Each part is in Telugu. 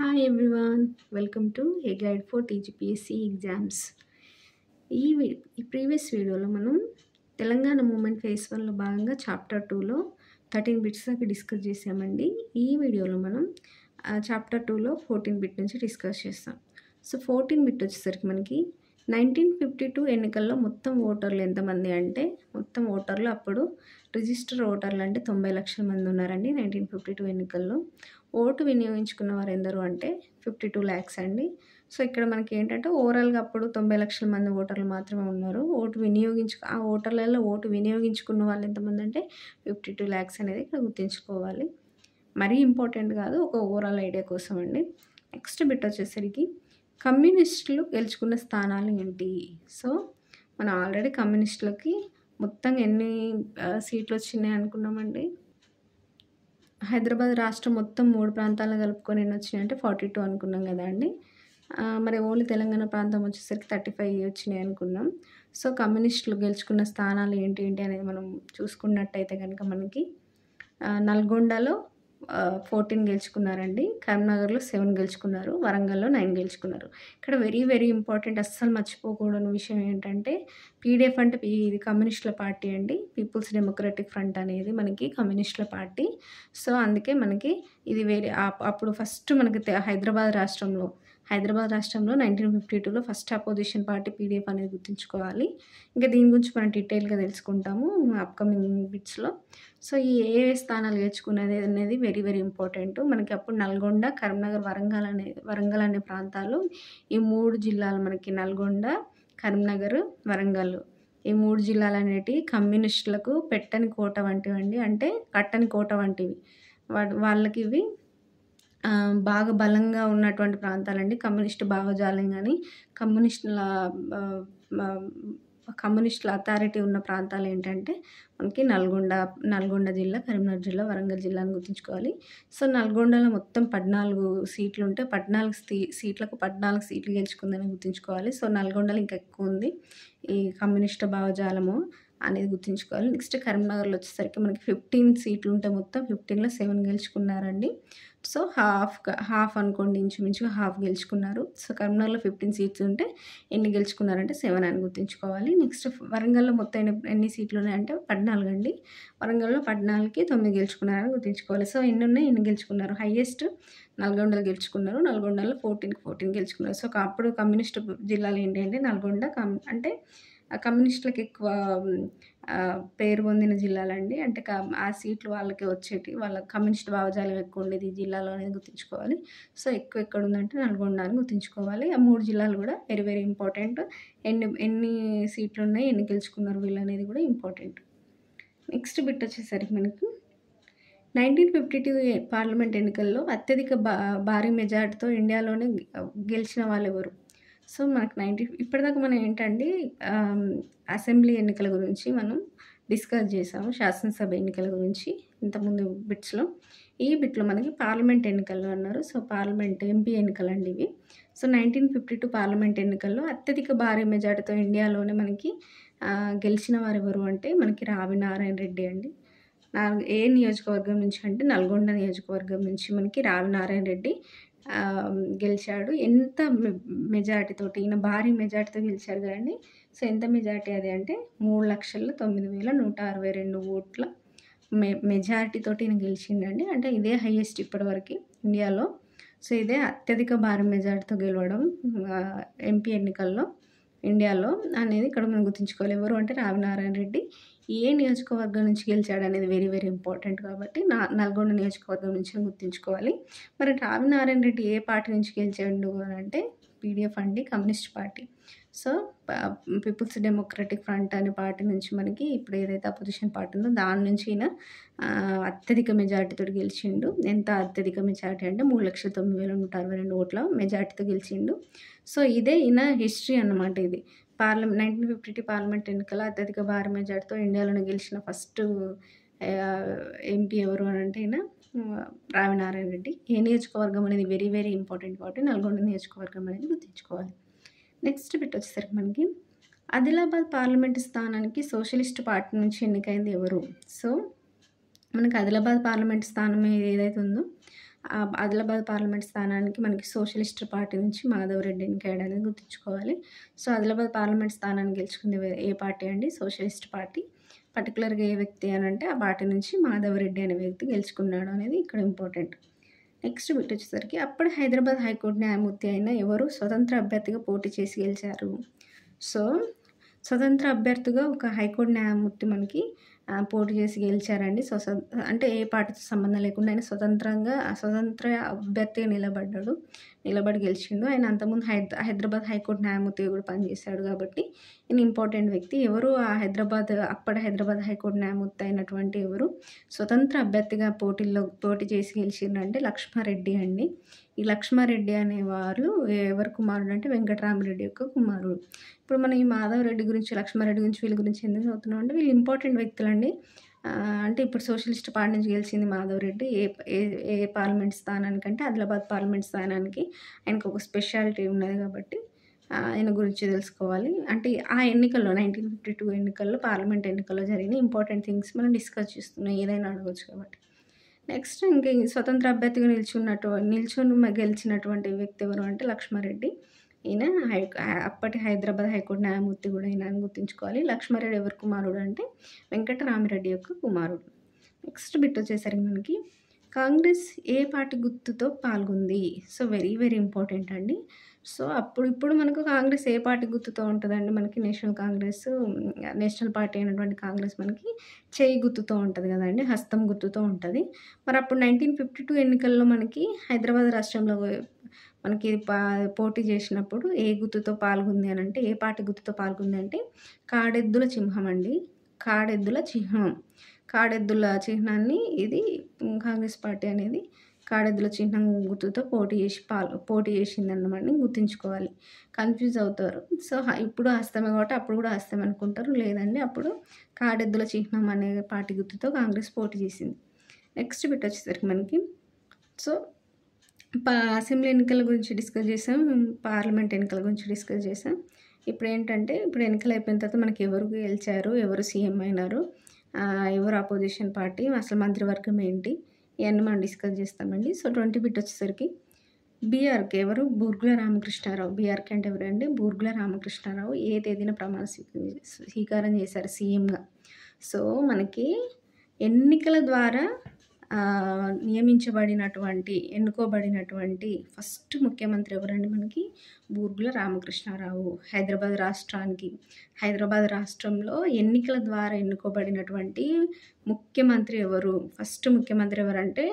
Hi everyone, welcome to A Guide for TGPSC Exams. ఈ ప్రీవియస్ వీడియోలో మనం తెలంగాణ మూమెంట్ ఫేజ్ 1లో భాగంగా చాప్టర్ 2లో 13 బిట్స్ దాకా డిస్కస్ చేసామండి. ఈ వీడియోలో మనం చాప్టర్ 2లో 14 బిట్ నుంచి డిస్కస్ చేస్తాం. సో 14 బిట్ వచ్చేసరికి మనకి 1952 ఎన్నికల్లో మొత్తం ఓటర్లు ఎంతమంది అంటే, మొత్తం ఓటర్లు అప్పుడు రిజిస్టర్ ఓటర్లు అంటే 90 లక్షల మంది ఉన్నారండి 1952 ఎన్నికల్లో. ఓటు వినియోగించుకున్న వారు ఎందరు అంటే 52 lakhs అండి. సో ఇక్కడ మనకి ఏంటంటే ఓవరాల్గా అప్పుడు 90 లక్షల మంది ఓటర్లు మాత్రమే ఉన్నారు. ఆ ఓటర్లలో ఓటు వినియోగించుకున్న వాళ్ళు ఎంతమంది అంటే 52 lakhs అనేది ఇక్కడ గుర్తుంచుకోవాలి. మరీ ఇంపార్టెంట్ కాదు, ఒక ఓవరాల్ ఐడియా కోసం అండి. నెక్స్ట్ బిట్ వచ్చేసరికి కమ్యూనిస్టులు గెలుచుకున్న స్థానాలు ఏంటి? సో మనం ఆల్రెడీ కమ్యూనిస్టులకి మొత్తం ఎన్ని సీట్లు వచ్చినాయి అనుకున్నామండి. హైదరాబాద్ రాష్ట్రం మొత్తం 3 ప్రాంతాలను కలుపుకొని ఎన్ని వచ్చినాయి అంటే 42 అనుకున్నాం కదా అండి. మరి ఓన్లీ తెలంగాణ ప్రాంతం వచ్చేసరికి 35 వచ్చినాయి అనుకున్నాం. సో కమ్యూనిస్టులు గెలుచుకున్న స్థానాలు ఏంటి అనేది మనం చూసుకున్నట్టయితే కనుక మనకి నల్గొండలో 14 గెలుచుకున్నారండి, కరీంనగర్లో 7 గెలుచుకున్నారు, వరంగల్లో 9 గెలుచుకున్నారు. ఇక్కడ వెరీ వెరీ ఇంపార్టెంట్, అస్సలు మర్చిపోకూడని విషయం ఏంటంటే పీడిఎఫ్ అంటే ఇది కమ్యూనిస్టుల పార్టీ అండి. పీపుల్స్ డెమోక్రటిక్ ఫ్రంట్ అనేది మనకి కమ్యూనిస్టుల పార్టీ. సో అందుకే మనకి ఇది అప్పుడు ఫస్ట్ మనకి హైదరాబాద్ రాష్ట్రంలో 1952లో ఫస్ట్ అపోజిషన్ పార్టీ పీడిఎఫ్ అనేది గుర్తుంచుకోవాలి. ఇంకా దీని గురించి మనం డీటెయిల్గా తెలుసుకుంటాము అప్కమింగ్ బిట్స్లో. సో ఈ ఏ స్థానాలు గెలుచుకునేది అనేది వెరీ వెరీ ఇంపార్టెంట్. మనకి అప్పుడు నల్గొండ, కరీంనగర్, వరంగల్ అనే ప్రాంతాలు, ఈ 3 జిల్లాలు మనకి నల్గొండ, కరీంనగర్, వరంగల్, ఈ 3 జిల్లాలు అనేటివి కమ్యూనిస్టులకు పెట్టని కోట వంటివండి, అంటే కట్టని కోట వంటివి. వాళ్ళకి ఇవి బాగా బలంగా ఉన్నటువంటి ప్రాంతాలండి. కమ్యూనిస్ట్ భావజాలం కానీ కమ్యూనిస్టుల అథారిటీ ఉన్న ప్రాంతాలు ఏంటంటే మనకి నల్గొండ జిల్లా, కరీంనగర్ జిల్లా, వరంగల్ జిల్లా అని గుర్తుంచుకోవాలి. సో నల్గొండలో మొత్తం 14 సీట్లు ఉంటే 14 సీట్లకు 14 సీట్లు గెలుచుకుందని గుర్తుంచుకోవాలి. సో నల్గొండలో ఇంకా ఎక్కువ ఉంది ఈ కమ్యూనిస్ట్ భావజాలము అనేది గుర్తుంచుకోవాలి. నెక్స్ట్ కరీంనగర్లో వచ్చేసరికి మనకి 15 సీట్లు ఉంటే మొత్తం 15లో 7 గెలుచుకున్నారండి. సో హాఫ్ అనుకోండి, ఇంచుమించుగా హాఫ్ గెలుచుకున్నారు. సో కరీంనగర్లో 15 సీట్స్ ఉంటే ఎన్ని గెలుచుకున్నారంటే 7 అని గుర్తుంచుకోవాలి. నెక్స్ట్ వరంగల్లో మొత్తం ఎన్ని సీట్లు ఉన్నాయంటే 14 అండి. వరంగల్లో 14కి 9 గెలుచుకున్నారని గుర్తుంచుకోవాలి. సో ఎన్ని గెలుచుకున్నారు? హైయెస్ట్ నల్గొండలో గెలుచుకున్నారు. నల్గొండలో 14 గెలుచుకున్నారు. సో అప్పుడు కమ్యూనిస్ట్ జిల్లాలు ఏంటి అంటే నల్గొండ, అంటే కమ్యూనిస్టులకు ఎక్కువ పేరు పొందిన జిల్లాలండి. అంటే ఆ సీట్లు వాళ్ళకి వచ్చేటి, వాళ్ళ కమ్యూనిస్ట్ భావజాలం ఎక్కువ ఉండేది ఈ జిల్లాలో అనేది గుర్తుంచుకోవాలి. సో ఎక్కువ ఎక్కడ ఉందంటే నల్గొండ అని గుర్తుంచుకోవాలి. ఆ 3 జిల్లాలు కూడా వెరీ వెరీ ఇంపార్టెంట్. ఎన్ని సీట్లు ఉన్నాయి, ఎన్ని గెలుచుకున్నారు వీళ్ళు అనేది కూడా ఇంపార్టెంట్. నెక్స్ట్ బిట్ వచ్చేసరికి మనకి 1952 పార్లమెంట్ ఎన్నికల్లో అత్యధిక భారీ మెజార్టీతో ఇండియాలోనే గెలిచిన వాళ్ళు ఎవరు? సో మనకు ఇప్పటిదాకా మనం ఏంటండి అసెంబ్లీ ఎన్నికల గురించి మనం డిస్కస్ చేసాము, శాసనసభ ఎన్నికల గురించి ఇంతకుముందు బిట్స్లో. ఈ బిట్లో మనకి పార్లమెంట్ ఎన్నికల్లో అన్నారు. సో పార్లమెంట్ ఎంపీ ఎన్నికలు అండి ఇవి. సో 1952 పార్లమెంట్ ఎన్నికల్లో అత్యధిక భారీ మెజార్టీతో ఇండియాలోనే మనకి గెలిచిన వారు ఎవరు అంటే మనకి రావి నారాయణ రెడ్డి అండి. ఏ నియోజకవర్గం నుంచి అంటే నల్గొండ నియోజకవర్గం నుంచి మనకి రావి నారాయణ రెడ్డి గెలిచాడు. ఎంత మెజార్టీతోటి, ఈయన భారీ మెజార్టీతో గెలిచాడు కదండి. సో ఎంత మెజార్టీ అది అంటే 3,09,162 ఓట్ల మెజార్టీతోటి ఈయన గెలిచిండండి. అంటే ఇదే హైయెస్ట్ ఇప్పటివరకు ఇండియాలో. సో ఇదే అత్యధిక భారీ మెజార్టీతో గెలవడం ఎంపీ ఎన్నికల్లో ఇండియాలో అనేది ఇక్కడ మనం గుర్తుంచుకోవాలి. ఎవరు అంటే రావి నారాయణ రెడ్డి. ఏ నియోజకవర్గం నుంచి గెలిచాడు అనేది వెరీ వెరీ ఇంపార్టెంట్ కాబట్టి నల్గొండ నియోజకవర్గం నుంచి గుర్తుంచుకోవాలి. మరి రావి నారాయణ రెడ్డి ఏ పార్టీ నుంచి గెలిచాడు అని అంటే పీడిఎఫ్ అండి, communist party. So people's democratic front అనే పార్టీ నుంచి మనకి ఇప్పుడు ఏదైతే అపోజిషన్ పార్టీ ఉందో దాని నుంచి ఈయన అత్యధిక మెజార్టీతో గెలిచిండు. ఎంత అత్యధిక మెజార్టీ అంటే 3,09,162 ఓట్ల మెజార్టీతో గెలిచిండు. సో ఇదే ఈయన హిస్టరీ అన్నమాట. ఇది 1952 పార్లమెంట్ ఎన్నికల అత్యధిక భారీ మెజార్టీతో ఇండియాలోనే గెలిచిన ఫస్ట్ ఎంపీ ఎవరు అని అంటే ఈయన రావి నారాయణ రెడ్డి. ఏ నియోజకవర్గం అనేది వెరీ వెరీ ఇంపార్టెంట్ కాబట్టి నల్గొండ నియోజకవర్గం అనేది గుర్తుంచుకోవాలి. నెక్స్ట్ బిట్ వచ్చేసరికి మనకి ఆదిలాబాద్ పార్లమెంటు స్థానానికి సోషలిస్ట్ పార్టీ నుంచి ఎన్నికైంది ఎవరు? సో మనకి ఆదిలాబాద్ పార్లమెంట్ స్థానం ఏదైతే ఉందో ఆదిలాబాద్ పార్లమెంట్ స్థానానికి మనకి సోషలిస్ట్ పార్టీ నుంచి మాధవరెడ్డి ఎన్నికయ్యాడు అనేది గుర్తుంచుకోవాలి. సో, ఆదిలాబాద్ పార్లమెంట్ స్థానాన్ని గెలుచుకుంది ఏ పార్టీ అండి? Socialist party. పర్టిక్యులర్‌గా ఏ వ్యక్తి అనంటే ఆ పార్టీ నుంచి మాధవరెడ్డి అనే వ్యక్తి గెలుచుకున్నాడు అనేది ఇక్కడ ఇంపార్టెంట్. నెక్స్ట్ బిట్ వచ్చేసరికి అప్పటి హైదరాబాద్ హైకోర్టు న్యాయమూర్తి అయిన ఎవరు స్వతంత్ర అభ్యర్థిగా పోటీ చేసి గెలిచారు? సో, స్వతంత్ర అభ్యర్థిగా ఒక హైకోర్టు న్యాయమూర్తి మనకి పోటీ చేసి గెలిచారండి. అంటే ఏ పార్టీతో సంబంధం లేకుండా ఆయన స్వతంత్ర అభ్యర్థిగా నిలబడి గెలిచిండు. ఆయన అంతకుముందు హైదరాబాద్ హైకోర్టు న్యాయమూర్తిగా కూడా పనిచేశాడు కాబట్టి ఈయన ఇంపార్టెంట్ వ్యక్తి. ఎవరు అప్పటి హైదరాబాద్ హైకోర్టు న్యాయమూర్తి అయినటువంటి ఎవరు స్వతంత్ర అభ్యర్థిగా పోటీ చేసి గెలిచిండ్రంటే లక్ష్మారెడ్డి అండి. ఈ లక్ష్మారెడ్డి అనేవారు ఎవరి కుమారుడు అంటే వెంకటరామరెడ్డి యొక్క కుమారుడు. ఇప్పుడు మనం ఈ మాధవరెడ్డి గురించి, లక్ష్మారెడ్డి గురించి, వీళ్ళ గురించి ఎందుకు చదువుతున్నాం అంటే వీళ్ళు ఇంపార్టెంట్ వ్యక్తులండి. అంటే ఇప్పుడు సోషలిస్ట్ పార్టీ నుంచి గెలిచింది మాధవరెడ్డి. ఏ పార్లమెంట్ స్థానానికంటే ఆదిలాబాద్ పార్లమెంట్ స్థానానికి ఆయనకు ఒక స్పెషాలిటీ ఉన్నది కాబట్టి ఆయన గురించి తెలుసుకోవాలి. అంటే ఆ ఎన్నికల్లో 1952 ఎన్నికల్లో, పార్లమెంట్ ఎన్నికల్లో జరిగిన ఇంపార్టెంట్ థింగ్స్ మనం డిస్కస్ చేస్తున్నాం. ఏదైనా అడగొచ్చు కాబట్టి. నెక్స్ట్ ఇంకా ఈ స్వతంత్ర అభ్యర్థిగా నిల్చొని గెలిచినటువంటి వ్యక్తి ఎవరు అంటే లక్ష్మారెడ్డి. ఈయన అప్పటి హైదరాబాద్ హైకోర్టు న్యాయమూర్తి కూడా ఈయన అని గుర్తుంచుకోవాలి. లక్ష్మారెడ్డి ఎవరి కుమారుడు అంటే వెంకటరామిరెడ్డి యొక్క కుమారుడు. నెక్స్ట్ బిట్ వచ్చేసరికి మనకి కాంగ్రెస్ ఏ పార్టీ గుర్తుతో పాల్గొంది? సో, వెరీ వెరీ ఇంపార్టెంట్ అండి. సో, ఇప్పుడు మనకు కాంగ్రెస్ ఏ పార్టీ గుర్తుతో ఉంటుందండి? మనకి నేషనల్ పార్టీ అయినటువంటి కాంగ్రెస్ మనకి చేయి గుర్తుతో ఉంటుంది కదండి, హస్తం గుర్తుతో ఉంటుంది. మరి అప్పుడు 1952 ఎన్నికల్లో మనకి హైదరాబాద్ రాష్ట్రంలో మనకి పోటీ చేసినప్పుడు ఏ గుర్తుతో పాల్గొంది అని అంటే, ఏ పార్టీ గుర్తుతో పాల్గొంది అంటే కాడెద్దుల చిహ్నం అండి. కాడెద్దుల చిహ్నాన్ని ఇది కాంగ్రెస్ పార్టీ అనేది కాడెద్దుల చిహ్నం గుర్తుతో పోటీ చేసిందన్నమాట. గుర్తుంచుకోవాలి, కన్ఫ్యూజ్ అవుతారు. సో, ఇప్పుడు హస్తమే కాబట్టి అప్పుడు కూడా హస్తమే అనుకుంటారు. లేదండి, అప్పుడు కాడెద్దుల చిహ్నం అనే పార్టీ గుర్తుతో కాంగ్రెస్ పోటీ చేసింది. నెక్స్ట్ బిట్ వచ్చేసరికి మనకి సో, అసెంబ్లీ ఎన్నికల గురించి డిస్కస్ చేసాం, పార్లమెంట్ ఎన్నికల గురించి డిస్కస్ చేసాం. ఇప్పుడు ఎన్నికలు అయిపోయిన తర్వాత మనకి ఎవరు గెలిచారు, ఎవరు సీఎం అయినారు, ఎవరు అపోజిషన్ పార్టీ, అసలు మంత్రివర్గం ఏంటి, ఇవన్నీ మనం డిస్కస్ చేస్తామండి. సో, 20 బిట్ వచ్చేసరికి బీఆర్కే ఎవరు? బూర్గుల రామకృష్ణారావు. బీఆర్కే అంటే ఎవరండి? బూర్గుల రామకృష్ణారావు ఏ తేదీన ప్రమాణ స్వీకారం చేశారు సీఎంగా? సో, మనకి ఎన్నికల ద్వారా ఎన్నుకోబడినటువంటి ఫస్ట్ ముఖ్యమంత్రి ఎవరండి? మనకి బూర్గుల రామకృష్ణారావు. హైదరాబాద్ రాష్ట్రంలో ఎన్నికల ద్వారా ఎన్నుకోబడినటువంటి ముఖ్యమంత్రి ఎవరు? ఫస్ట్ ముఖ్యమంత్రి ఎవరంటే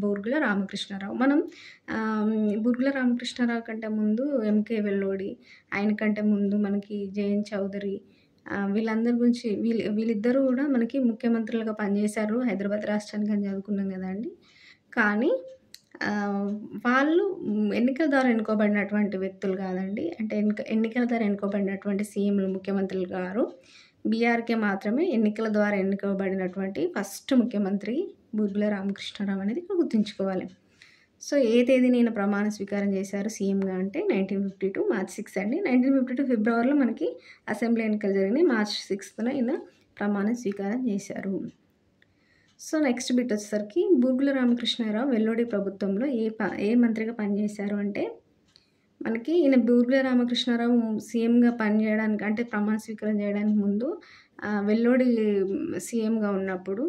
బూర్గుల రామకృష్ణారావు. మనం బూర్గుల రామకృష్ణారావు కంటే ముందు ఎంకే వెల్లోడి, ఆయన కంటే ముందు మనకి జేఎన్ చౌదరి, వీళ్ళందరి గురించి వీళ్ళిద్దరూ కూడా మనకి ముఖ్యమంత్రులుగా పనిచేశారు హైదరాబాద్ రాష్ట్రానికి అని చదువుకున్నాం కదండి. కానీ వాళ్ళు ఎన్నికల ద్వారా ఎన్నుకోబడినటువంటి వ్యక్తులు కాదండి. అంటే ఎన్నికల ద్వారా ఎన్నుకోబడినటువంటి సీఎంలు, ముఖ్యమంత్రులు గారు. బీఆర్కే మాత్రమే ఎన్నికల ద్వారా ఎన్నుకోబడినటువంటి ఫస్ట్ ముఖ్యమంత్రి బూర్గుల రామకృష్ణారావు అనేది ఇక్కడ గుర్తుంచుకోవాలి. సో, ఏ తేదీన ఈయన ప్రమాణ స్వీకారం చేశారు సీఎంగా అంటే 1952 మార్చ్ 6 అండి. 1952 ఫిబ్రవరిలో మనకి అసెంబ్లీ ఎన్నికలు జరిగినాయి. మార్చ్ 6న ఈయన ప్రమాణ స్వీకారం చేశారు. సో, నెక్స్ట్ బిట్ వచ్చేసరికి బూర్గుల రామకృష్ణారావు వెల్లోడి ప్రభుత్వంలో ఏ మంత్రిగా పనిచేశారు అంటే మనకి ఈయన బూర్గుల రామకృష్ణారావు సీఎంగా పనిచేయడానికి అంటే ప్రమాణ స్వీకారం చేయడానికి ముందు వెల్లోడి సీఎంగా ఉన్నప్పుడు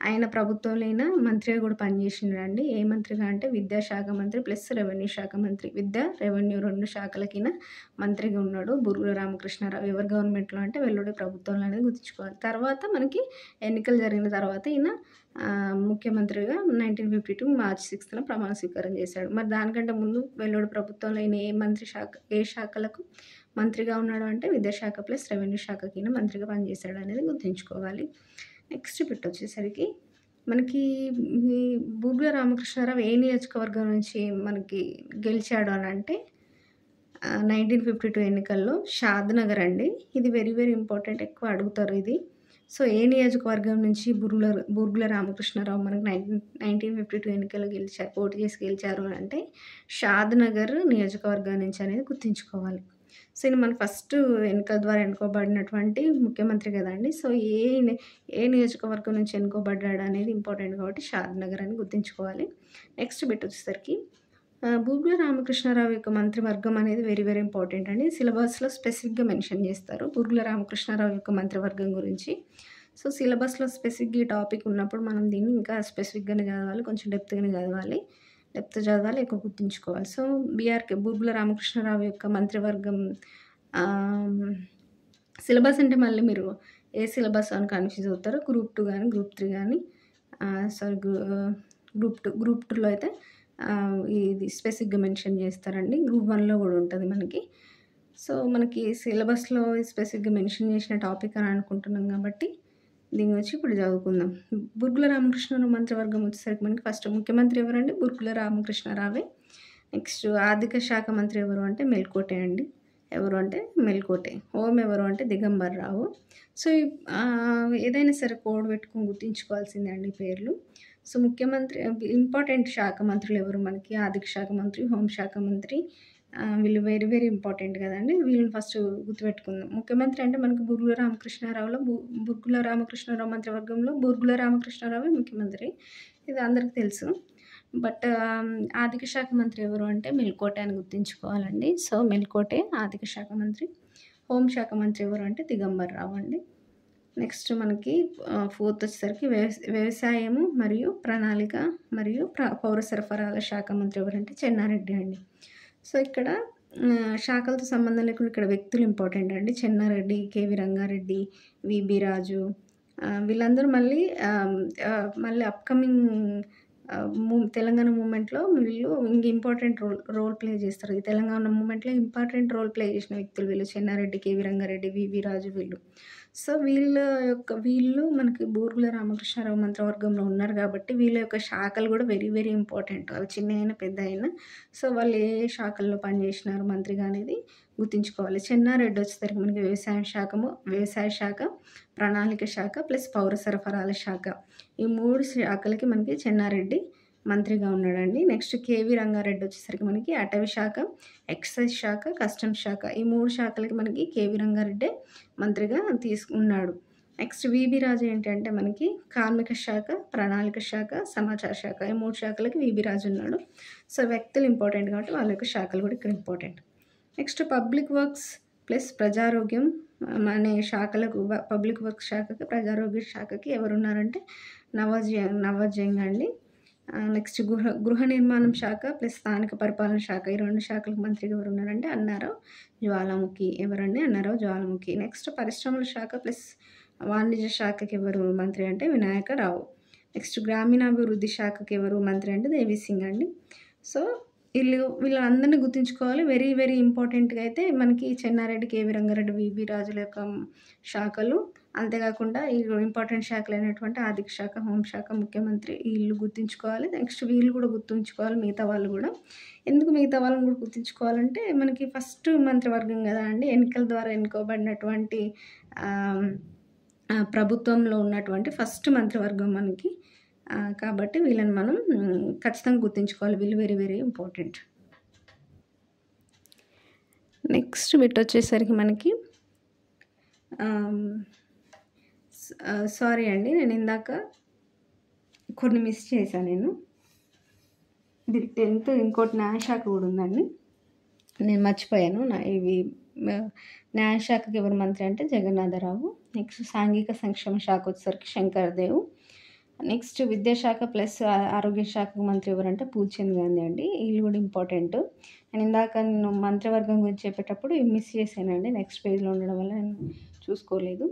ఆయన ప్రభుత్వంలో అయినా మంత్రిగా కూడా పనిచేసిండండి. ఏ మంత్రిగా అంటే విద్యాశాఖ మంత్రి ప్లస్ రెవెన్యూ శాఖ మంత్రి. విద్య, రెవెన్యూ 2 శాఖలకిన మంత్రిగా ఉన్నాడు బూర్గుల రామకృష్ణారావు. ఎవరి గవర్నమెంట్లో అంటే వెల్లోడి ప్రభుత్వంలో అనేది గుర్తుంచుకోవాలి. తర్వాత మనకి ఎన్నికలు జరిగిన తర్వాత ఈయన ముఖ్యమంత్రిగా 1952 మార్చ్ 6న ప్రమాణ స్వీకారం చేశాడు. మరి దానికంటే ముందు వెల్లోడి ప్రభుత్వంలో ఈయన ఏ శాఖలకు మంత్రిగా ఉన్నాడు అంటే విద్యాశాఖ ప్లస్ రెవెన్యూ శాఖకి మంత్రిగా పనిచేశాడు అనేది గుర్తుంచుకోవాలి. నెక్స్ట్ బిట్ వచ్చేసరికి మనకి బూర్గుల రామకృష్ణారావు ఏ నియోజకవర్గం నుంచి మనకి గెలిచాడు అని అంటే 1952 ఎన్నికల్లో షాద్నగర్ అండి. ఇది వెరీ వెరీ ఇంపార్టెంట్, ఎక్కువ అడుగుతారు ఇది. సో, ఏ నియోజకవర్గం నుంచి బూర్గుల రామకృష్ణారావు మనకు 1952 ఎన్నికల్లో పోటీ చేసి గెలిచారు అంటే షాద్నగర్ నియోజకవర్గం నుంచి అనేది గుర్తుంచుకోవాలి. సో ఈయన మన ఫస్ట్ ఎన్నికల ద్వారా ఎన్నుకోబడినటువంటి ముఖ్యమంత్రి కదండి. సో ఏ నియోజకవర్గం నుంచి ఎన్నుకోబడ్డాడు అనేది ఇంపార్టెంట్ కాబట్టి షాద్నగర్ అని గుర్తుంచుకోవాలి. నెక్స్ట్ బిట్ వచ్చేసరికి బూర్గుల రామకృష్ణారావు యొక్క మంత్రివర్గం అనేది వెరీ వెరీ ఇంపార్టెంట్ అండి. సిలబస్లో స్పెసిఫిక్గా మెన్షన్ చేస్తారు బూర్గుల రామకృష్ణారావు యొక్క మంత్రివర్గం గురించి. సో సిలబస్లో స్పెసిఫిక్గా ఈ టాపిక్ ఉన్నప్పుడు మనం దీన్ని ఇంకా స్పెసిఫిక్గానే చదవాలి, కొంచెం డెప్త్గానే చదవాలి. ఎక్కువ గుర్తుంచుకోవాలి. సో బూర్గుల రామకృష్ణారావు యొక్క మంత్రివర్గం సిలబస్ అంటే మళ్ళీ మీరు ఏ సిలబస్ అని కన్ఫ్యూజ్ అవుతారో గ్రూప్ 2 కానీ గ్రూప్ 3 కానీ గ్రూప్ 2లో అయితే ఇది స్పెసిఫిక్గా మెన్షన్ చేస్తారండి. గ్రూప్ 1లో కూడా ఉంటుంది మనకి. సో మనకి సిలబస్లో స్పెసిఫిక్గా మెన్షన్ చేసిన టాపిక్ అని అనుకుంటున్నాం కాబట్టి దీని గురించి ఇప్పుడు చదువుకుందాం. బూర్గుల రామకృష్ణారావు మంత్రివర్గం వచ్చేసరికి మనకి ఫస్ట్ ముఖ్యమంత్రి ఎవరండి? బూర్గుల రామకృష్ణారావే. నెక్స్ట్ ఆర్థిక శాఖ మంత్రి ఎవరు అంటే మెల్కోటే అండి. ఎవరు అంటే మెల్కోటే. హోమ్ ఎవరు అంటే దిగంబర్ రావు. సో ఏదైనా సరే కోడ్ పెట్టుకొని గుర్తుంచుకోవాల్సిందే అండి పేర్లు. సో ముఖ్యమంత్రి ఇంపార్టెంట్ శాఖ మంత్రులు ఎవరు మనకి? ఆర్థిక శాఖ మంత్రి, హోంశాఖ మంత్రి, వీళ్ళు వెరీ వెరీ ఇంపార్టెంట్ కదండి. వీళ్ళని ఫస్ట్ గుర్తుపెట్టుకుందాం. ముఖ్యమంత్రి అంటే మనకి బూర్గుల రామకృష్ణారావులో బూర్గుల రామకృష్ణారావు మంత్రివర్గంలో బూర్గుల రామకృష్ణారావే ముఖ్యమంత్రి. ఇది అందరికీ తెలుసు. బట్ ఆర్థిక శాఖ మంత్రి ఎవరు అంటే మెల్కోటే అని గుర్తుంచుకోవాలండి. సో మెల్కోటే ఆర్థిక శాఖ మంత్రి. హోంశాఖ మంత్రి ఎవరు అంటే దిగంబర్ రావు అండి. నెక్స్ట్ మనకి ఫోర్త్ వచ్చేసరికి వ్యవసాయము మరియు ప్రణాళిక మరియు పౌర సరఫరాల శాఖ మంత్రి ఎవరంటే చెన్నారెడ్డి అండి. సో ఇక్కడ శాఖలతో సంబంధం లేకుండా ఇక్కడ వ్యక్తులు ఇంపార్టెంట్ అండి. చెన్నారెడ్డి, కేవి రంగారెడ్డి, విబి రాజు, వీళ్ళందరూ మళ్ళీ అప్కమింగ్ తెలంగాణ మూమెంట్లో వీళ్ళు ఇంపార్టెంట్ రోల్ ప్లే చేస్తారు. ఈ తెలంగాణ మూమెంట్లో ఇంపార్టెంట్ రోల్ ప్లే చేసిన వ్యక్తులు వీళ్ళు. చెన్నారెడ్డి, కేవి రంగారెడ్డి, వివి రాజు వీళ్ళు. సో వీళ్ళు మనకి బూర్గుల రామకృష్ణారావు మంత్రివర్గంలో ఉన్నారు కాబట్టి వీళ్ళ యొక్క శాఖలు కూడా వెరీ వెరీ ఇంపార్టెంట్. అవి చిన్న అయినా పెద్ద అయినా. సో వాళ్ళు ఏ శాఖల్లో పనిచేసినారు మంత్రిగా అనేది గుర్తుంచుకోవాలి. చెన్నారెడ్డి వచ్చేసరికి మనకి వ్యవసాయ శాఖ, ప్రణాళిక శాఖ ప్లస్ పౌర సరఫరాల శాఖ, ఈ 3 శాఖలకి మనకి చెన్నారెడ్డి మంత్రిగా ఉన్నాడండి. నెక్స్ట్ కేవి రంగారెడ్డి వచ్చేసరికి మనకి అటవీ శాఖ, ఎక్సైజ్ శాఖ, కస్టమ్స్ శాఖ, ఈ 3 శాఖలకి మనకి కేవి రంగారెడ్డి మంత్రిగా తీసుకున్నాడు. నెక్స్ట్ విబి రాజు ఏంటంటే మనకి కార్మిక శాఖ, ప్రణాళిక శాఖ, సమాచార శాఖ, ఈ 3 శాఖలకి విబి రాజు ఉన్నాడు. సో వ్యక్తులు ఇంపార్టెంట్ కాబట్టి వాళ్ళ యొక్క శాఖలు కూడా ఇక్కడ important. Next public works plus ప్రజారోగ్యం అనే శాఖలకు, పబ్లిక్ వర్క్స్ శాఖకి, ప్రజారోగ్య శాఖకి ఎవరు ఉన్నారంటే నవాజ్ జంగ్ అండి. నెక్స్ట్ గృహ నిర్మాణం శాఖ ప్లస్ స్థానిక పరిపాలన శాఖ, ఈ 2 శాఖలకు మంత్రిగా ఎవరు ఉన్నారంటే అన్నారావు జ్వాలాముఖి. ఎవరండి? అన్నారావు జ్వాలాముఖి. నెక్స్ట్ పరిశ్రమల శాఖ ప్లస్ వాణిజ్య శాఖకి ఎవరు మంత్రి అంటే వినాయకరావు. నెక్స్ట్ గ్రామీణాభివృద్ధి శాఖకి ఎవరు మంత్రి అంటే దేవి సింగ్ అండి. సో వీళ్ళందరినీ గుర్తుంచుకోవాలి. వెరీ వెరీ ఇంపార్టెంట్గా అయితే మనకి చెన్నారెడ్డి, కేవి రంగారెడ్డి, విబి రాజుల యొక్క శాఖలు, అంతేకాకుండా ఈ ఇంపార్టెంట్ శాఖలు అయినటువంటి ఆర్థిక శాఖ, హోంశాఖ, ముఖ్యమంత్రి వీళ్ళు గుర్తుంచుకోవాలి. నెక్స్ట్ వీళ్ళు కూడా గుర్తుంచుకోవాలి, మిగతా వాళ్ళు కూడా. ఎందుకు మిగతా వాళ్ళని కూడా గుర్తుంచుకోవాలంటే మనకి ఫస్ట్ మంత్రివర్గం కదా అండి, ఎన్నికల ద్వారా ఎన్నుకోబడినటువంటి ప్రభుత్వంలో ఉన్నటువంటి ఫస్ట్ మంత్రివర్గం మనకి. కాబట్టి వీళ్ళని మనం ఖచ్చితంగా గుర్తుంచుకోవాలి. వీళ్ళు very very important. Next bit వచ్చేసరికి మనకి సారీ అండి, నేను ఇందాక కొన్ని మిస్ చేశాను. ఇది 10th ఇంకోటి న్యాయశాఖ కూడా ఉందండి, నేను మర్చిపోయాను. ఇవి న్యాయశాఖకి ఎవరు మంత్రి అంటే జగన్నాథరావు. నెక్స్ట్ సాంఘిక సంక్షేమ శాఖ వచ్చేసరికి శంకర్ దేవ్. నెక్స్ట్ విద్యాశాఖ ప్లస్ ఆరోగ్య శాఖకు మంత్రి ఎవరంటే పూల్చంద్ గాంధీ అండి. వీళ్ళు కూడా ఇంపార్టెంట్. నేను మంత్రివర్గం గురించి చెప్పేటప్పుడు మిస్ చేశానండి, నెక్స్ట్ పేజ్లో ఉండడం వల్ల నేను చూసుకోలేదు.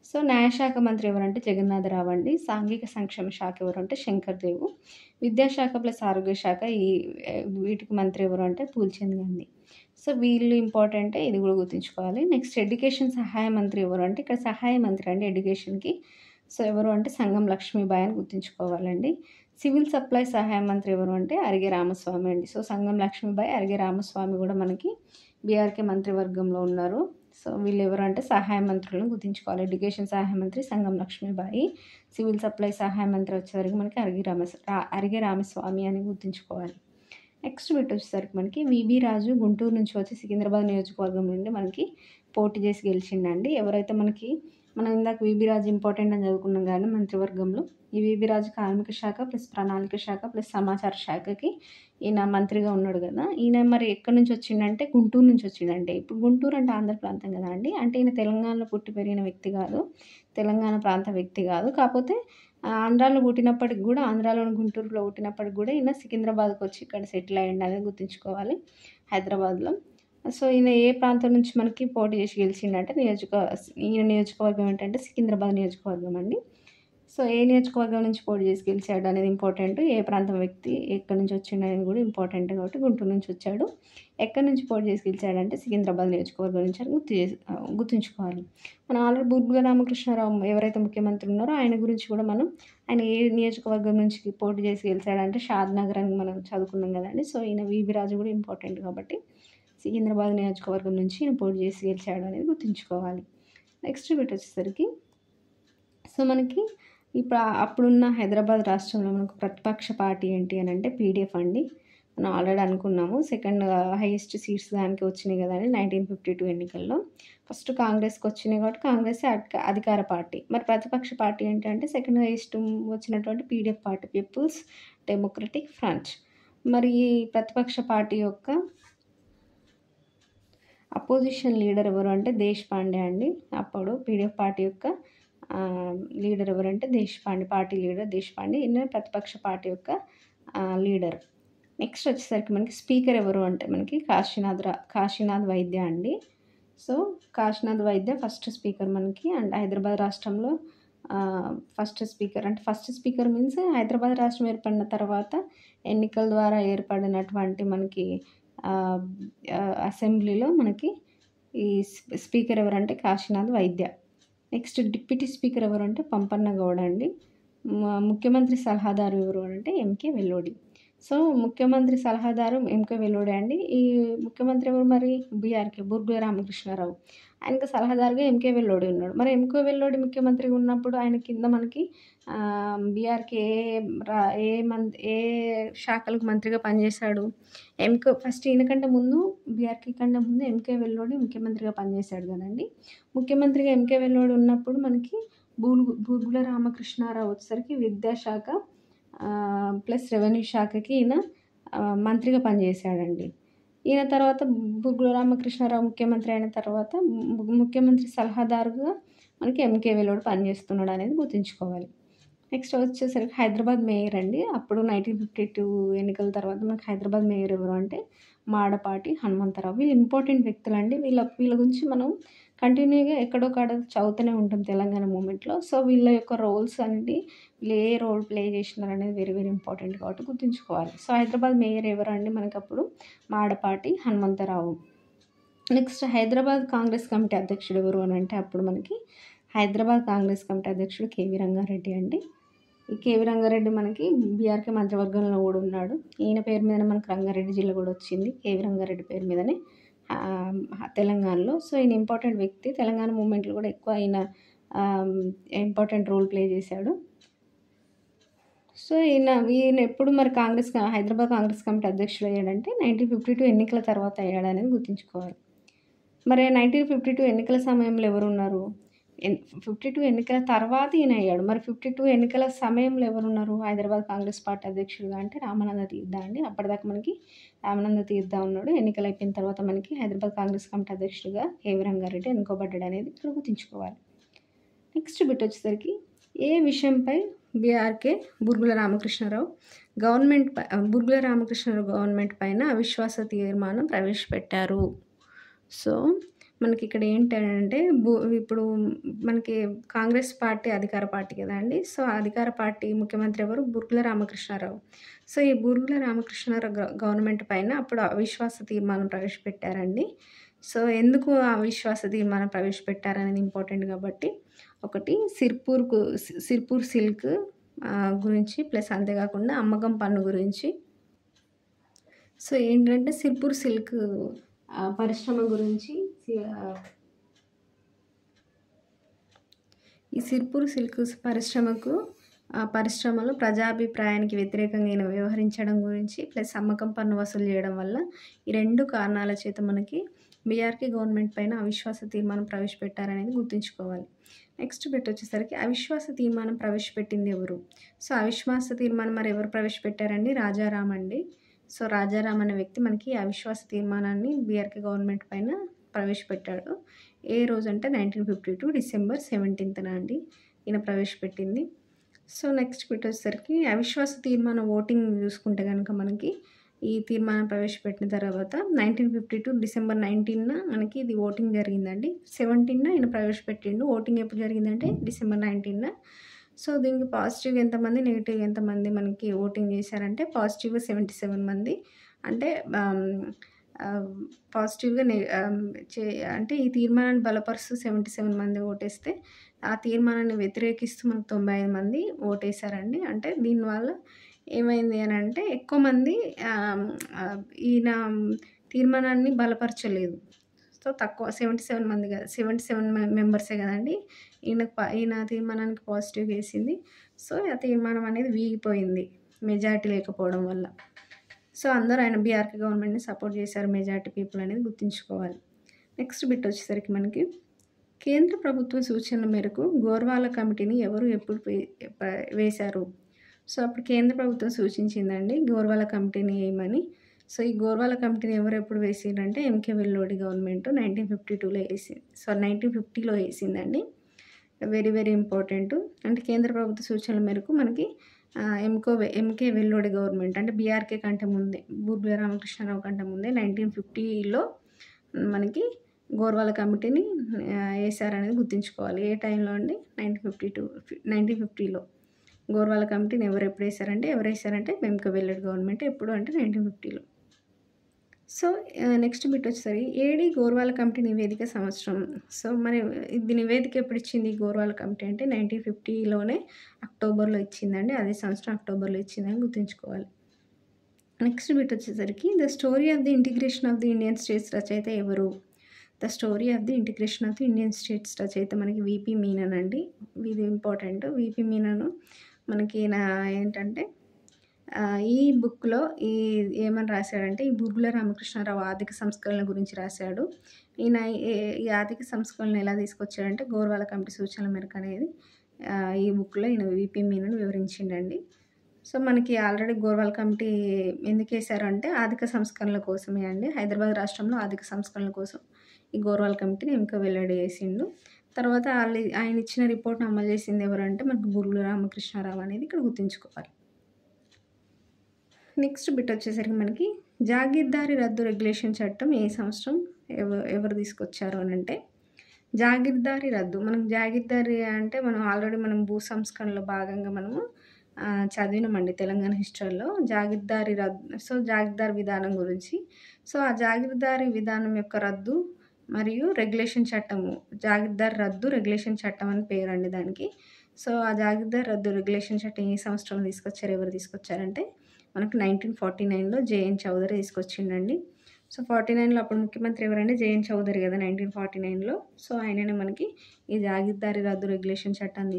సో న్యాయశాఖ మంత్రి ఎవరంటే జగన్నాథరావు అండి. సాంఘిక సంక్షేమ శాఖ ఎవరు అంటే శంకర్ దేవ్. విద్యాశాఖ ప్లస్ ఆరోగ్య శాఖ వీటికి మంత్రి ఎవరు అంటే పూల్చంద్ గాంధీ. సో వీళ్ళు ఇంపార్టెంటే, ఇది కూడా గుర్తుంచుకోవాలి. నెక్స్ట్ ఎడ్యుకేషన్ సహాయ మంత్రి ఎవరు అంటే ఇక్కడ సహాయ మంత్రి అండి ఎడ్యుకేషన్కి. సో ఎవరు అంటే సంగం లక్ష్మీబాయి అని గుర్తుంచుకోవాలండి. సివిల్ సప్లై సహాయ మంత్రి ఎవరు అంటే అరిగే రామస్వామి అండి. సో సంగం లక్ష్మీబాయి, అరిగే రామస్వామి కూడా మనకి బీఆర్కే మంత్రివర్గంలో ఉన్నారు. సో వీళ్ళు ఎవరు అంటే సహాయ మంత్రులను గుర్తుంచుకోవాలి. ఎడ్యుకేషన్ సహాయ మంత్రి సంగం లక్ష్మీబాయి, సివిల్ సప్లై సహాయ మంత్రి వచ్చేసరికి మనకి అరిగే రామస్వామి అని గుర్తుంచుకోవాలి. నెక్స్ట్ బిట్ వచ్చేసరికి మనకి విబి రాజు గుంటూరు నుంచి వచ్చి సికింద్రాబాద్ నియోజకవర్గం నుండి మనకి పోటీ చేసి గెలిచిండండి. ఎవరైతే మనం ఇందాక విబి రాజు ఇంపార్టెంట్ అని చదువుకున్నాం కానీ మంత్రివర్గంలో ఈ విబి రాజు కార్మిక శాఖ ప్లస్ ప్రణాళిక శాఖ ప్లస్ సమాచార శాఖకి ఈయన మంత్రిగా ఉన్నాడు కదా. ఈయన మరి ఎక్కడి నుంచి వచ్చిండంటే గుంటూరు నుంచి వచ్చిండంటే. ఇప్పుడు గుంటూరు అంటే ఆంధ్ర ప్రాంతం కదా అండి. అంటే ఈయన తెలంగాణలో పుట్టి పెరిగిన వ్యక్తి కాదు, తెలంగాణ ప్రాంత వ్యక్తి కాదు. కాకపోతే ఆంధ్రాలో పుట్టినప్పటికి కూడా, ఆంధ్రాలోని గుంటూరులో పుట్టినప్పటికి కూడా ఈయన సికింద్రాబాద్కి వచ్చి ఇక్కడ సెటిల్ అయ్యండి అనేది గుర్తుంచుకోవాలి, హైదరాబాద్లో. సో ఈయన ఏ ప్రాంతం నుంచి మనకి పోటీ చేసి గెలిచిండంటే ఈయన నియోజకవర్గం ఏంటంటే సికింద్రాబాద్ నియోజకవర్గం అండి. సో ఏ నియోజకవర్గం నుంచి పోటీ చేసి గెలిచాడు అనేది ఇంపార్టెంట్, ఏ ప్రాంతం వ్యక్తి ఎక్కడి నుంచి వచ్చిండు అనేది కూడా ఇంపార్టెంట్. కాబట్టి గుంటూరు నుంచి వచ్చాడు. ఎక్కడి నుంచి పోటీ చేసి గెలిచాడంటే సికింద్రాబాద్ నియోజకవర్గం నుంచి అని గుర్తుంచుకోవాలి. మనం ఆల్రెడీ బూర్గుల రామకృష్ణారావు ఎవరైతే ముఖ్యమంత్రి ఉన్నారో ఆయన గురించి కూడా ఆయన ఏ నియోజకవర్గం నుంచి పోటీ చేసి గెలిచాడంటే షాద్ నగర్ అని మనం చదువుకున్నాం కదండి. సో ఈయన విబి రాజు కూడా ఇంపార్టెంట్ కాబట్టి సికింద్రాబాద్ నియోజకవర్గం నుంచి ఈయన పోటీ చేసి గెలిచాడు అనేది గుర్తుంచుకోవాలి. నెక్స్ట్ బిట్ వచ్చేసరికి సో మనకి ఇప్పుడు అప్పుడున్న హైదరాబాద్ రాష్ట్రంలో మనకు ప్రతిపక్ష పార్టీ ఏంటి అని అంటే పీడిఎఫ్ అండి. మనం ఆల్రెడీ అనుకున్నాము, సెకండ్ హైయెస్ట్ సీట్స్ దానికి వచ్చినాయి కదండి 1952 ఎన్నికల్లో. ఫస్ట్ కాంగ్రెస్కి వచ్చినాయి కాబట్టి కాంగ్రెసే అధికార పార్టీ. మరి ప్రతిపక్ష పార్టీ ఏంటంటే సెకండ్ హైయెస్ట్ వచ్చినటువంటి PDF party, people's democratic front. మరి ఈ ప్రతిపక్ష పార్టీ యొక్క అపోజిషన్ లీడర్ ఎవరు అంటే దేశపాండే అండి. అప్పుడు పీడిఎఫ్ పార్టీ యొక్క లీడర్ ఎవరంటే దేశపాండే, పార్టీ లీడర్ దేశపాండే. ఈయన ప్రతిపక్ష పార్టీ యొక్క లీడర్. నెక్స్ట్ వచ్చేసరికి మనకి స్పీకర్ ఎవరు అంటే మనకి కాశీనాథ్ వైద్య అండి. సో కాశీనాథ్ వైద్య ఫస్ట్ స్పీకర్ మనకి. అండ్ హైదరాబాద్ రాష్ట్రంలో ఫస్ట్ స్పీకర్ మీన్స్ హైదరాబాద్ రాష్ట్రం ఏర్పడిన తర్వాత ఎన్నికల ద్వారా ఏర్పడినటువంటి మనకి అసెంబ్లీలో మనకి ఈ స్పీకర్ ఎవరంటే కాశీనాథ్ వైద్య. నెక్స్ట్ డిప్యూటీ స్పీకర్ ఎవరు అంటే పంపన్న గౌడ అండి. ముఖ్యమంత్రి సలహాదారు ఎవరు అంటే ఎంకే వెల్లోడి. సో ముఖ్యమంత్రి సలహాదారు ఎంకే వెల్లోడి అండి. ఈ ముఖ్యమంత్రి ఎవరు మరి బూర్గుల రామకృష్ణారావు. ఆయనకు సలహాదారుగా ఎంకే వెల్లోడి ఉన్నాడు. మరి ఎంకే వెల్లోడి ముఖ్యమంత్రిగా ఉన్నప్పుడు ఆయన కింద మనకి బీఆర్కి ఏ శాఖలకు మంత్రిగా పనిచేశాడు? ఫస్ట్ ఈయనకంటే ముందు బీఆర్కి కంటే ముందు ఎంకే వెల్లోడి ముఖ్యమంత్రిగా పనిచేశాడు కదండి. ముఖ్యమంత్రిగా ఎంకే వెల్లోడి ఉన్నప్పుడు మనకి బూర్గుల రామకృష్ణారావు వచ్చేసరికి విద్యాశాఖ ప్లస్ రెవెన్యూ శాఖకి ఈయన మంత్రిగా పనిచేశాడండి. ఈయన తర్వాత బూర్గుల రామకృష్ణారావు ముఖ్యమంత్రి అయిన తర్వాత ముఖ్యమంత్రి సలహాదారుగా మనకి ఎంకే వెల్లోడి పనిచేస్తున్నాడు అనేది గుర్తుంచుకోవాలి. నెక్స్ట్ వచ్చేసరికి హైదరాబాద్ మేయర్ అండి. అప్పుడు 1952 ఎన్నికల తర్వాత మనకి హైదరాబాద్ మేయర్ ఎవరు అంటే మాడపాటి హనుమంతరావు. వీళ్ళు ఇంపార్టెంట్ వ్యక్తులు అండి. వీళ్ళ గురించి మనం కంటిన్యూగా ఎక్కడో కాడ చదువుతూనే ఉంటాం తెలంగాణ మూమెంట్లో. సో వీళ్ళ యొక్క రోల్స్ అనేది వీళ్ళు ఏ రోల్ ప్లే చేసినారు అనేది వెరీ వెరీ ఇంపార్టెంట్ కాబట్టి గుర్తుంచుకోవాలి. సో హైదరాబాద్ మేయర్ ఎవరు అండి మనకి అప్పుడు మాడపాటి హనుమంతరావు. నెక్స్ట్ హైదరాబాద్ కాంగ్రెస్ కమిటీ అధ్యక్షుడు ఎవరు అని అంటే అప్పుడు మనకి హైదరాబాద్ కాంగ్రెస్ కమిటీ అధ్యక్షుడు కేవీ రంగారెడ్డి అండి. ఈ కేవీ రంగారెడ్డి మనకి బీఆర్కే మంత్రివర్గంలో కూడా ఉన్నాడు. ఈయన పేరు మీదనే మనకు రంగారెడ్డి జిల్లా కూడా వచ్చింది, కేవీ రంగారెడ్డి పేరు మీదనే తెలంగాణలో. సో ఈయన ఇంపార్టెంట్ వ్యక్తి, తెలంగాణ మూమెంట్లో కూడా ఎక్కువ ఈయన ఇంపార్టెంట్ రోల్ ప్లే చేశాడు. సో ఈయన ఎప్పుడు మరి హైదరాబాద్ కాంగ్రెస్ కమిటీ అధ్యక్షుడు అయ్యాడంటే 1952 ఎన్నికల తర్వాత అయ్యాడనేది గుర్తుంచుకోవాలి. మరి 1952 ఎన్నికల సమయంలో ఎవరున్నారు? 52 ఎన్నికల తర్వాత ఈయన అయ్యాడు. మరి 52 ఎన్నికల సమయంలో ఎవరున్నారు హైదరాబాద్ కాంగ్రెస్ పార్టీ అధ్యక్షుడుగా అంటే రామానంద తీర్థ అండి. అప్పటిదాకా మనకి రామానంద తీర్థ ఉన్నాడు. ఎన్నికలు అయిపోయిన తర్వాత మనకి హైదరాబాద్ కాంగ్రెస్ కమిటీ అధ్యక్షుడిగా కేవీ రంగారెడ్డి ఎన్నుకోబడ్డాడు అనేది ఇక్కడ గుర్తుంచుకోవాలి. నెక్స్ట్ బిట్ వచ్చేసరికి ఏ విషయంపై బీఆర్కే బూర్గుల రామకృష్ణారావు గవర్నమెంట్ పైన అవిశ్వాస తీర్మానం ప్రవేశపెట్టారు? సో మనకి ఇక్కడ ఏంటంటే ఇప్పుడు మనకి కాంగ్రెస్ పార్టీ అధికార పార్టీ కదా అండి. సో అధికార పార్టీ ముఖ్యమంత్రి ఎవరు? బూర్గుల రామకృష్ణారావు. సో ఈ బూర్గుల రామకృష్ణారావు గవర్నమెంట్ పైన అప్పుడు అవిశ్వాస తీర్మానం ప్రవేశపెట్టారండి. సో ఎందుకు అవిశ్వాస తీర్మానం ప్రవేశపెట్టారనేది ఇంపార్టెంట్ కాబట్టి ఒకటి సిర్పూర్ సిల్క్ గురించి ప్లస్ అంతేకాకుండా అమ్మకం పన్ను గురించి. సో ఏంటంటే సిర్పూర్ సిల్క్ పరిశ్రమ గురించి, ఈ సిర్పూర్ సిల్క్ పరిశ్రమకు పరిశ్రమలో ప్రజాభిప్రాయానికి వ్యతిరేకంగా ఈయన వ్యవహరించడం గురించి ప్లస్ అమ్మకం పన్ను వసూలు చేయడం వల్ల ఈ 2 కారణాల చేత మనకి బీఆర్కే గవర్నమెంట్ పైన అవిశ్వాస తీర్మానం ప్రవేశపెట్టారనేది గుర్తుంచుకోవాలి. నెక్స్ట్ బిట్ వచ్చేసరికి అవిశ్వాస తీర్మానం ప్రవేశపెట్టింది ఎవరు? సో అవిశ్వాస తీర్మానం మరి ఎవరు ప్రవేశపెట్టారండి? రాజారాం అండి. సో రాజారాం అనే వ్యక్తి మనకి అవిశ్వాస తీర్మానాన్ని బీఆర్కే గవర్నమెంట్ పైన ప్రవేశపెట్టాడు. ఏ రోజు అంటే 1952 డిసెంబర్ 17న అండి ఈయన ప్రవేశపెట్టింది. సో నెక్స్ట్ బిట్ వచ్చేసరికి అవిశ్వాస తీర్మానం ఓటింగ్ చూసుకుంటే కనుక మనకి ఈ తీర్మానం ప్రవేశపెట్టిన తర్వాత 1952 డిసెంబర్ 19న మనకి ఇది ఓటింగ్ జరిగిందండి. 17న ఈయన ప్రవేశపెట్టిండు. ఓటింగ్ ఎప్పుడు జరిగిందంటే డిసెంబర్ 19న. సో దీనికి పాజిటివ్గా ఎంతమంది, నెగిటివ్గా ఎంతమంది మనకి ఓటింగ్ చేశారంటే పాజిటివ్గా 77 మంది, అంటే పాజిటివ్గా అంటే ఈ తీర్మానాన్ని బలపరుస్తూ 77 మంది ఓటేస్తే ఆ తీర్మానాన్ని వ్యతిరేకిస్తూ మనకు 95 మంది ఓటేశారండి. అంటే దీనివల్ల ఏమైంది అని అంటే ఎక్కువ మంది ఈయన తీర్మానాన్ని బలపరచలేదు. సో తక్కువ 77 మంది కదా, 77 మెంబర్సే కదండి ఈయన తీర్మానానికి పాజిటివ్గా వేసింది. సో ఆ తీర్మానం అనేది వీగిపోయింది మెజారిటీ లేకపోవడం వల్ల. సో అందరూ ఆయన బీఆర్కే గవర్నమెంట్ని సపోర్ట్ చేశారు మెజారిటీ పీపుల్ అనేది గుర్తుంచుకోవాలి. నెక్స్ట్ బిట్ వచ్చేసరికి మనకి కేంద్ర ప్రభుత్వం సూచనల మేరకు గోర్వాల కమిటీని ఎవరు ఎప్పుడు వేశారు? సో అప్పుడు కేంద్ర ప్రభుత్వం సూచించిందండి గోర్వాల కమిటీని వేయమని. సో ఈ గోర్వాల కమిటీని ఎవరు ఎప్పుడు వేసిందంటే ఎంకే వెల్లోడి గవర్నమెంట్ 1952లో వేసింది. సో 1950లో వేసిందండి. Very very important. అంటే కేంద్ర ప్రభుత్వ సూచనల మేరకు మనకి ఎంకే వెల్లోడి గవర్నమెంట్ అంటే బీఆర్కే కంటే ముందే, బూర్గుల రామకృష్ణారావు కంటే ముందే 1950లో మనకి గోర్వాల కమిటీని వేశారనేది గుర్తుంచుకోవాలి. ఏ టైంలో అండి? 1950లో గోర్వాల కమిటీని ఎవరు వేశారంటే ఎంకే వెల్లోడి గవర్నమెంట్. ఎప్పుడు అంటే 1950లో. సో నెక్స్ట్ బిట్ వచ్చేసరికి ఏడి గోర్వాల కమిటీ నివేదిక సంవత్సరం. సో మరి ఇది నివేదిక ఎప్పుడు ఇచ్చింది గోర్వాల కమిటీ అంటే 1950లోనే అక్టోబర్లో ఇచ్చిందండి. అదే సంవత్సరం అక్టోబర్లో ఇచ్చిందని గుర్తుంచుకోవాలి. నెక్స్ట్ బిట్ వచ్చేసరికి the story of the integration of the Indian states రచయిత ఎవరు? The story of the integration of the Indian states రచయిత మనకి విపి మీనన్ అండి. ఇది ఇంపార్టెంట్. విపి మీనన్ మనకి ఏంటంటే ఈ బుక్లో ఏమని రాశాడంటే ఈ బూర్గుల రామకృష్ణారావు ఆర్థిక సంస్కరణల గురించి రాశాడు. ఈయన ఈ ఆర్థిక సంస్కరణలు ఎలా తీసుకొచ్చాడంటే గోర్వాల కమిటీ సూచనల మేరకు అనేది ఈ బుక్లో ఈయన విపి మీనన్ వివరించిండండి. సో మనకి ఆల్రెడీ గోర్వాల కమిటీ ఎందుకు వేశారు అంటే ఆర్థిక సంస్కరణల కోసమే అండి. హైదరాబాద్ రాష్ట్రంలో ఆర్థిక సంస్కరణల కోసం ఈ గోర్వాల కమిటీని ఎంకే వెల్లడి వేసిండు. తర్వాత ఆయన ఇచ్చిన రిపోర్ట్ని అమలు చేసింది ఎవరంటే మనకు బూర్గుల రామకృష్ణారావు అనేది ఇక్కడ గుర్తుంచుకోవాలి. నెక్స్ట్ బిట్ వచ్చేసరికి మనకి జాగీర్దారీ రద్దు రెగ్యులేషన్ చట్టం ఏ సంవత్సరం ఎవరు తీసుకొచ్చారు అని అంటే జాగీర్దారీ రద్దు. మనకు జాగీర్దారీ అంటే మనం ఆల్రెడీ భూ సంస్కరణలో భాగంగా మనము చదివినామండి తెలంగాణ హిస్టరీలో జాగీర్దారీ రద్దు. సో జాగీర్దారీ విధానం గురించి. సో ఆ జాగీర్దారీ విధానం యొక్క రద్దు మరియు రెగ్యులేషన్ చట్టము, జాగీర్దారీ రద్దు రెగ్యులేషన్ చట్టం అని పేరండి దానికి. సో ఆ జాగీర్దారీ రద్దు రెగ్యులేషన్ చట్టం ఏ సంవత్సరంలో తీసుకొచ్చారు, ఎవరు తీసుకొచ్చారంటే మనకు 1949లో జేఎన్ చౌదరి తీసుకొచ్చిండండి. సో 49లో అప్పుడు ముఖ్యమంత్రి ఎవరంటే జేఎన్ చౌదరి కదా 1949లో. సో ఆయననే మనకి ఈ జాగీర్దారీ రద్దు రెగ్యులేషన్ చట్టాన్ని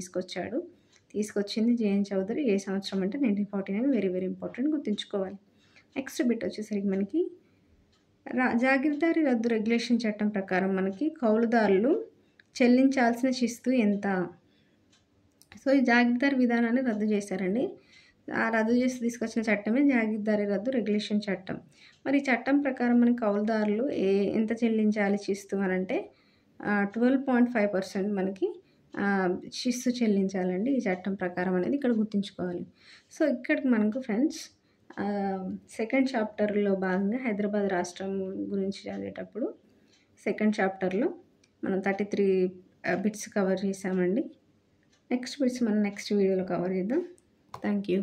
తీసుకొచ్చింది జేఎన్ చౌదరి. ఏ సంవత్సరం అంటే 1949. వెరీ వెరీ ఇంపార్టెంట్, గుర్తుంచుకోవాలి. నెక్స్ట్ బిట్ వచ్చేసరికి మనకి జాగీర్దారీ రద్దు రెగ్యులేషన్ చట్టం ప్రకారం మనకి కౌలుదారులు చెల్లించాల్సిన శిస్తు ఎంత? సో ఈ జాగీర్దారీ విధానాన్ని రద్దు చేశారండి. ఆ రద్దు చేసి తీసుకొచ్చిన చట్టమే జాగీర్దారీ రద్దు రెగ్యులేషన్ చట్టం. మరి ఈ చట్టం ప్రకారం మనకి కౌలుదారులు ఎంత చెల్లించాలి శిస్తు అని అంటే 12.5% మనకి శిస్తు చెల్లించాలండి ఈ చట్టం ప్రకారం అనేది ఇక్కడ గుర్తుంచుకోవాలి. సో ఇక్కడికి మనకు ఫ్రెండ్స్ సెకండ్ చాప్టర్లో భాగంగా హైదరాబాద్ రాష్ట్రం గురించి చదివేటప్పుడు సెకండ్ చాప్టర్లో మనం 33 బిట్స్ కవర్ చేసామండి. నెక్స్ట్ బిట్స్ మనం నెక్స్ట్ వీడియోలో కవర్ చేద్దాం. Thank you.